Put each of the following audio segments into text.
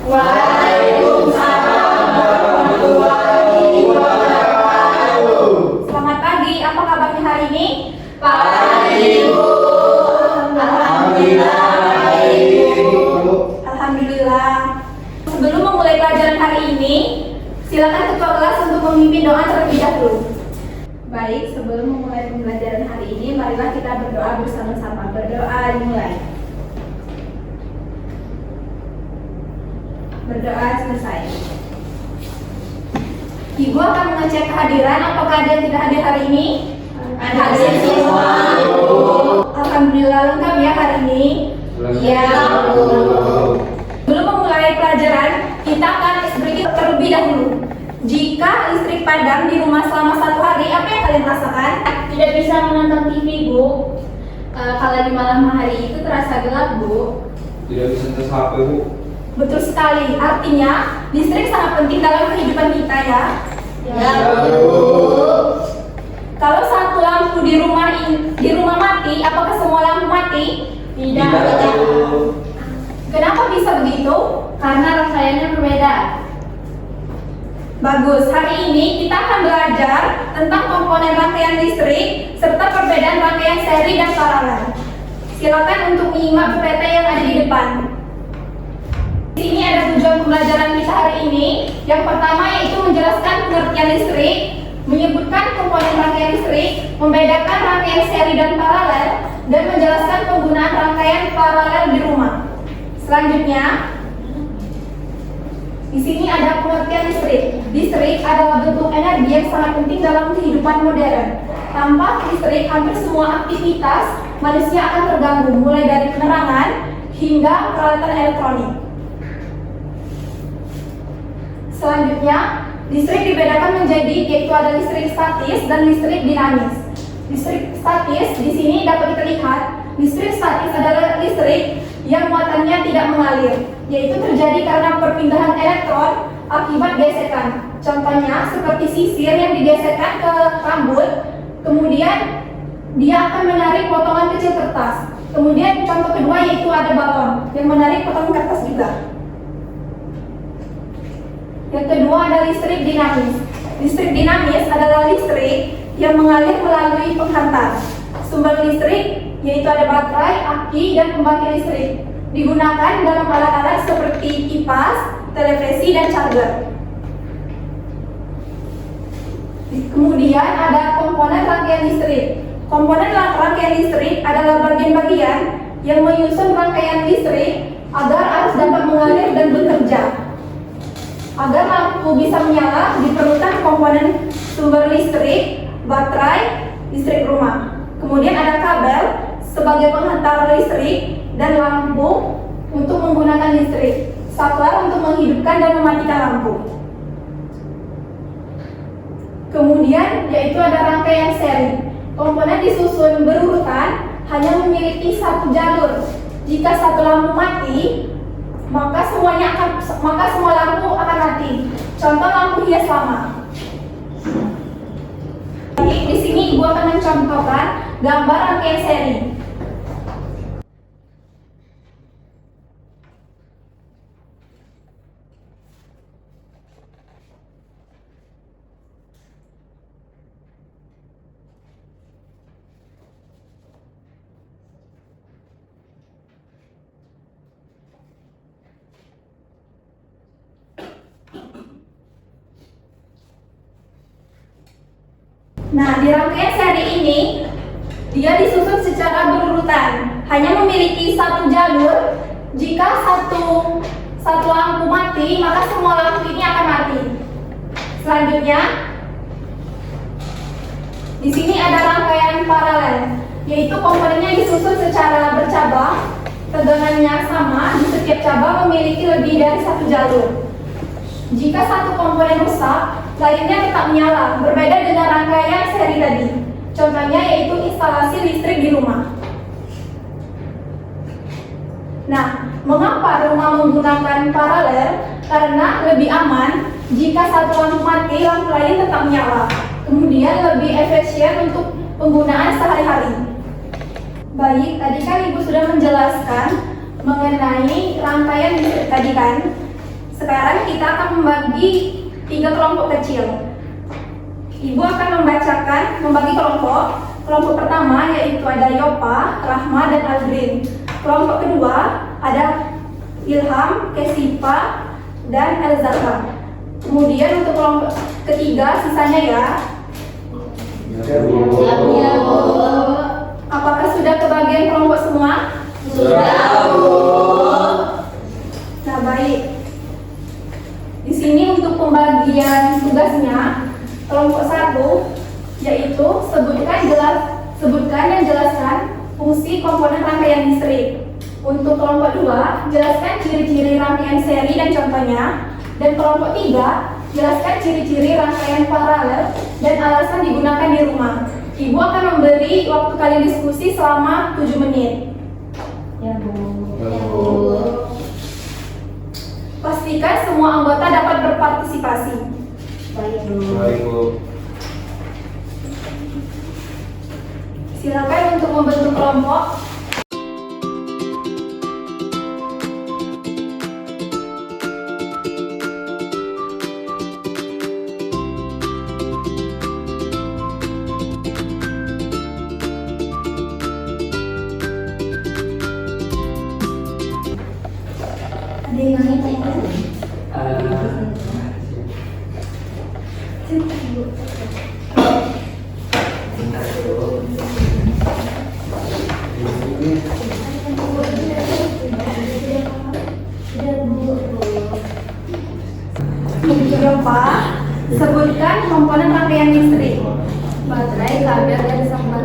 Waalaikumsalam warahmatullahi wabarakatuh. Selamat pagi, apa kabarnya hari ini? Pagi, Bu. Alhamdulillah baik, Bu. Alhamdulillah. Sebelum memulai pelajaran hari ini, silakan ketua kelas untuk memimpin doa terlebih dahulu. Baik, sebelum memulai pembelajaran hari ini, marilah kita berdoa bersama-sama. Berdoa dimulai. Berdoa selesai. Ibu akan mengecek kehadiran. Apakah ada yang tidak hadir hari ini? Hadir semua, Bu. Alhamdulillah lengkap ya hari ini. Iya, Bu. Sebelum memulai pelajaran, kita akan sedikit terlebih dahulu. Jika listrik padam di rumah selama 1 hari, apa yang kalian rasakan? Tidak bisa menonton TV, Bu. Kalau di malam hari itu terasa gelap, Bu. Tidak bisa tes HP, Bu. Betul sekali. Artinya, listrik sangat penting dalam kehidupan kita ya. Ya, Bu. Kalau satu lampu di rumah mati, apakah semua lampu mati? Tidak. Bu. Kenapa bisa begitu? Karena rangkaiannya berbeda. Bagus. Hari ini kita akan belajar tentang komponen rangkaian listrik serta perbedaan rangkaian seri dan paralel. Silakan untuk menyimak PPT yang ada di depan. Di sini ada tujuan pembelajaran kita hari ini. Yang pertama yaitu menjelaskan pengertian listrik, menyebutkan komponen rangkaian listrik, membedakan rangkaian seri dan paralel, dan menjelaskan penggunaan rangkaian paralel di rumah. Selanjutnya, di sini ada pengertian listrik. Listrik adalah bentuk energi yang sangat penting dalam kehidupan modern. Tanpa listrik, hampir semua aktivitas manusia akan terganggu, mulai dari penerangan hingga peralatan elektronik. Selanjutnya, listrik dibedakan menjadi yaitu ada listrik statis dan listrik dinamis. Listrik statis di sini dapat kita lihat. Listrik statis adalah listrik yang muatannya tidak mengalir, yaitu terjadi karena perpindahan elektron akibat gesekan. Contohnya seperti sisir yang digesekkan ke rambut, kemudian dia akan menarik potongan kecil kertas. Kemudian contoh kedua yaitu ada balon yang menarik potongan kertas juga. Yang kedua ada listrik dinamis. Listrik dinamis adalah listrik yang mengalir melalui penghantar. Sumber listrik yaitu ada baterai, aki, dan pembangkit listrik. Digunakan dalam alat-alat seperti kipas, televisi, dan charger. Kemudian ada komponen rangkaian listrik. Komponen rangkaian listrik adalah bagian-bagian yang menyusun rangkaian listrik agar arus dapat mengalir dan bekerja. Agar lampu bisa menyala, diperlukan komponen sumber listrik, baterai, listrik rumah. Kemudian ada kabel sebagai penghantar listrik dan lampu untuk menggunakan listrik. Saklar untuk menghidupkan dan mematikan lampu. Kemudian yaitu ada rangkaian seri. Komponen disusun berurutan, hanya memiliki satu jalur. Jika satu lampu mati, maka semua lampu akan mati. Contoh lampu hias lama. Di sini Ibu akan mencontohkan gambar rangkaian seri. Nah, di rangkaian seri ini dia disusun secara berurutan, hanya memiliki satu jalur. Jika satu lampu mati, maka semua lampu ini akan mati. Selanjutnya, di sini ada rangkaian paralel, yaitu komponennya disusun secara bercabang, tegangannya sama, di setiap cabang memiliki lebih dari satu jalur. Jika satu komponen rusak, lainnya tetap menyala, berbeda dengan rangkaian seri tadi. Contohnya yaitu instalasi listrik di rumah. Nah, mengapa rumah menggunakan paralel? Karena lebih aman jika satu lampu mati, lampu lain tetap menyala. Kemudian lebih efisien untuk penggunaan sehari-hari. Baik, tadi kan Ibu sudah menjelaskan mengenai rangkaian listrik tadi kan. Sekarang kita akan membagi 3 kelompok kecil. Ibu akan membagi kelompok. Kelompok pertama yaitu ada Yopa, Rahma, dan Aldrin. Kelompok kedua ada Ilham, Kesipa, dan Elzaka. Kemudian untuk kelompok ketiga sisanya ya. Ya, Bu. Ya, Bu. Apakah sudah kebagian kelompok semua? Sudah, Bu. Nah, baik. Di sini untuk pembagian tugasnya, kelompok 1 yaitu sebutkan dan jelaskan fungsi komponen rangkaian listrik. Untuk kelompok 2, jelaskan ciri-ciri rangkaian seri dan contohnya. Dan kelompok 3, jelaskan ciri-ciri rangkaian paralel dan alasan digunakan di rumah. Ibu akan memberi waktu kalian diskusi selama 7 menit. Ya, Bu. Ya, Bu. Pastikan semua anggota dapat berpartisipasi. Baik, Bu. Baik, Bu. Silakan untuk membentuk kelompok. Ada yang ingin tanya? Yopa, sebutkan komponen rangkaian listrik. Baterai, kabel, dan sambal.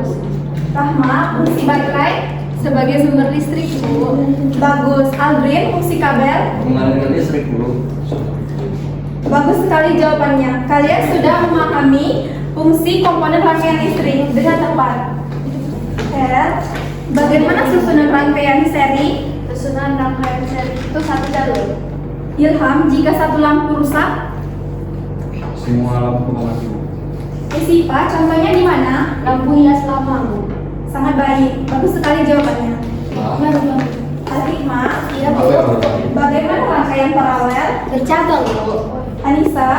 Rahma, fungsi baterai. Sebagai sumber listrik, Bu. Bagus. Aldrin, fungsi kabel. Mengalirkan listrik, Bu. Bagus sekali jawabannya. Kalian sudah memahami fungsi komponen rangkaian listrik dengan tepat. Bagaimana susunan rangkaian seri? Susunan rangkaian seri itu 1 jalur. Ilham, jika satu lampu rusak? Semua lampu mati, Bu. Kesipa, contohnya di mana? Lampu hias lama, Bu. Sangat baik. Bagus sekali jawabannya. Al-Hikmah, Iya, Bu. Apa yang berubah? bagaimana rangkaian paralel? Bercabang, Bu. Anissa,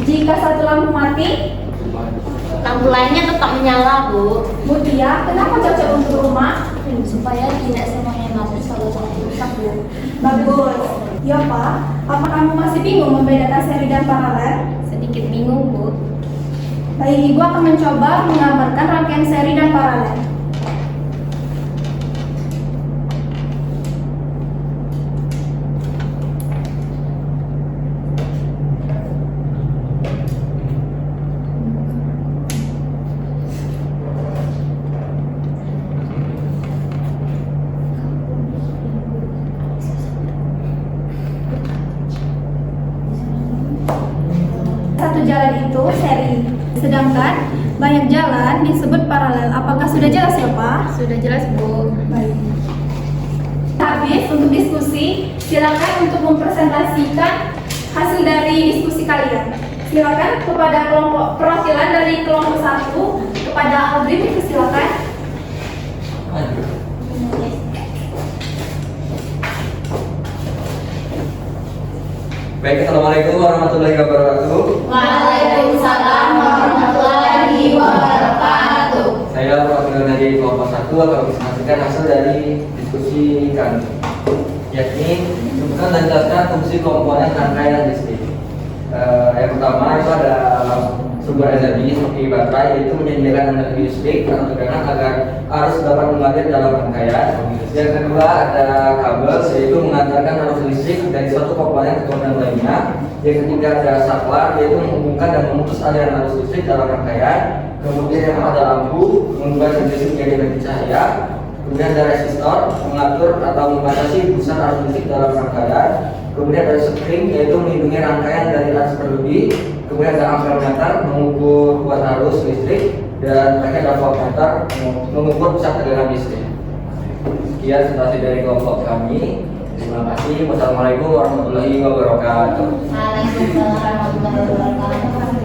jika satu lampu mati? Lampu lainnya tetap menyala, Bu. Mutia, kenapa cocok untuk rumah? Supaya tidak semuanya mati kalau satu rusak, Bu. Bagus. Yopa, apa kamu masih bingung membedakan seri dan paralel? Sedikit bingung, Bu. Baik, Ibu akan mencoba menggambarkan rangkaian seri dan paralel. Satu jalan itu seri, sedangkan banyak jalan disebut paralel. Apakah sudah jelas ya, Pak? Sudah jelas, Bu. Baik. Habis untuk diskusi, silakan untuk mempresentasikan hasil dari diskusi kalian. Silakan kepada kelompok perwakilan dari kelompok 1, kepada Aldrin, silakan. Baik, Assalamualaikum warahmatullahi wabarakatuh. Waalaikumsalam warahmatullahi wabarakatuh. Saya perwakilan dari kelompok 1 akan presentasikan hasil dari diskusi kami, yakni sebutkan dan jelaskan fungsi komponen rangkaian listrik. Yang pertama itu ada sumber energi seperti baterai, yaitu menyediakan energi listrik atau tegangan agar arus dapat mengalir dalam rangkaian. Yang kedua ada kabel, yaitu mengantarkan arus listrik dari suatu komponen ke komponen lainnya. Yang ketiga ada saklar, yaitu menghubungkan dan memutus aliran arus listrik dalam rangkaian. Kemudian yang ada lampu, mengubah listrik menjadi energi cahaya. Kemudian ada resistor, mengatur atau membatasi busa arus listrik dalam rangkaian. Kemudian ada spring, yaitu melindungi rangkaian dari arus berlebih. Kemudian ada ampermeter, mengukur kuat arus listrik. Dan terakhir ada voltmeter, mengukur pusat tegangan listrik. Sekian presentasi dari kelompok kami. Terima kasih. Wassalamualaikum warahmatullahi wabarakatuh. Waalaikumsalam warahmatullahi wabarakatuh.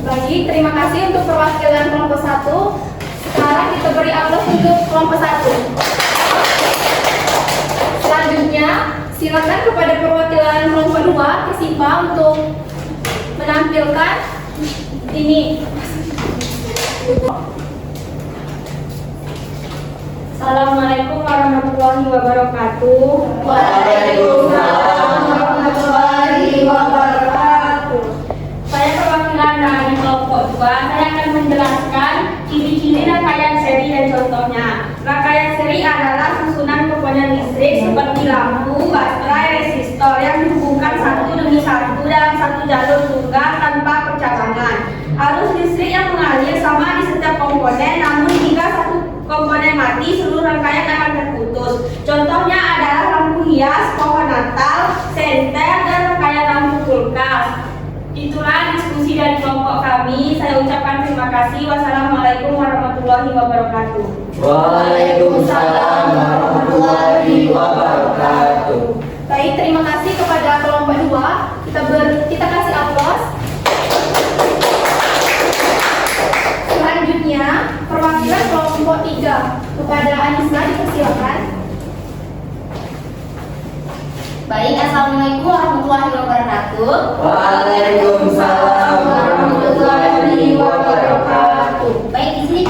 Baik, terima kasih untuk perwakilan kelompok 1. Sekarang kita beri aplaus untuk kelompok 1. Selanjutnya, silakan kepada perwakilan kelompok 2 Kesipa untuk menampilkan ini. Assalamualaikum warahmatullahi wabarakatuh. Waalaikumsalam warahmatullahi wabarakatuh. Saya perwakilan dari kelompok 2. Saya akan menjelaskan ciri-ciri rangkaian seri dan contohnya. Rangkaian seri adalah susunan komponen listrik seperti lampu, baterai, resistor yang dihubungkan satu demi satu dalam satu jalur tunggal tanpa percabangan. Arus listrik yang mengalir sama di setiap komponen, namun jika satu komponen mati, seluruh rangkaian akan terputus. Contohnya adalah lampu hias, pohon Natal, senter, dan rangkaian lampu kulkas. Itulah diskusi dari kelompok kami. Saya ucapkan terima kasih. Wassalamualaikum warahmatullahi wabarakatuh. Waalaikumsalam warahmatullahi wabarakatuh. Baik, terima kasih kepada kelompok 2. Kita kasih aplaus. Selanjutnya, perwakilan kelompok 3 kepada Anisna dipersilakan. Baik, assalamualaikum warahmatullahi wabarakatuh. Waalaikumsalam warahmatullahi wabarakatuh. Baik, di sini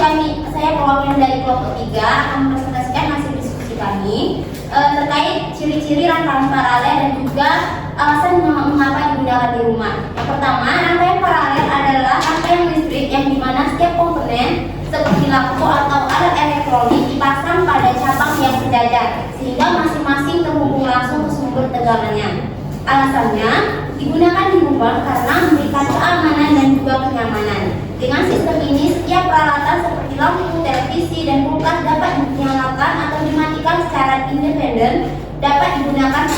saya perwakilan dari kelompok 3 akan mempresentasikan hasil diskusi kami terkait ciri-ciri rangkaian paralel dan juga alasan mengapa digunakan di rumah. Yang pertama, rangkaian paralel adalah rangkaian listrik yang dimana setiap komponen seperti lampu atau alat elektronik dipasang pada cabang yang sejajar sehingga masing-masing terhubung langsung ke sumber tegangannya. Alasannya digunakan di rumah karena memberikan keamanan dan juga kenyamanan. Dengan sistem ini, setiap peralatan seperti lampu, televisi, dan kulkas dapat dinyalakan atau dimatikan secara independen, dapat digunakan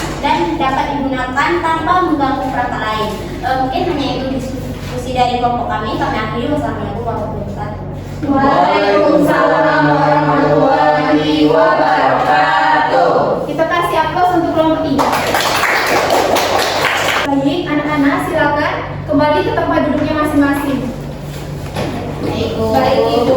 tanpa mengganggu perangkat lain. Mungkin hanya itu diskusi dari kelompok kami. Kami akhiri. Wassalamualaikum warahmatullahi wabarakatuh. Waalaikumsalam warahmatullahi wabarakatuh. Kita kasih aplaus untuk kelompok 3. Baik, anak-anak silakan kembali ke tempat duduknya masing-masing. Baik, Ibu.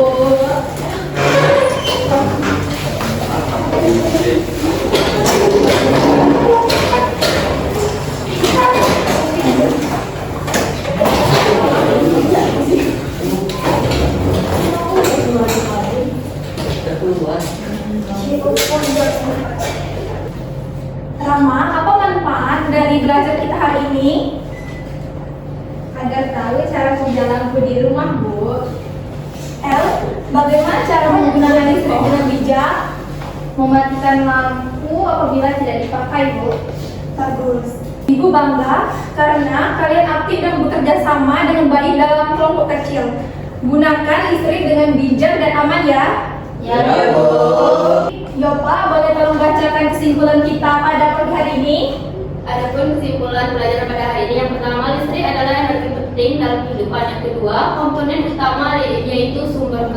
Rama, apa manfaat dari belajar kita hari ini? Agar tahu cara kerja lampu di rumah, Bu. L, bagaimana cara menggunakan listrik dengan bijak? Mematikan lampu apabila tidak dipakai, Bu. Bagus. Ibu bangga karena kalian aktif dan bekerja sama dengan baik dalam kelompok kecil. Gunakan listrik dengan bijak dan aman ya. Ya, Bu. Yopa, boleh tolong bacakan kesimpulan kita pada pagi hari ini? Adapun kesimpulan belajar pada hari ini, yang pertama, listrik adalah energi penting dalam kehidupan. Yang kedua, komponen utama yaitu sumber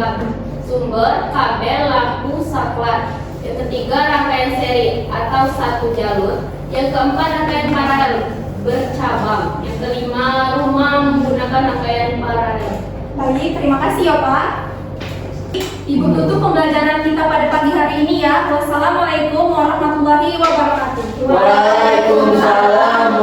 kabel, lampu, saklar. Yang ketiga, rangkaian seri atau satu jalur. Yang keempat, rangkaian paralel bercabang. Yang kelima, rumah menggunakan rangkaian paralel. Baik, terima kasih Yopa. Ibu tutup pembelajaran kita pada pagi hari ini ya. Wassalamualaikum warahmatullahi wabarakatuh. Waalaikumsalam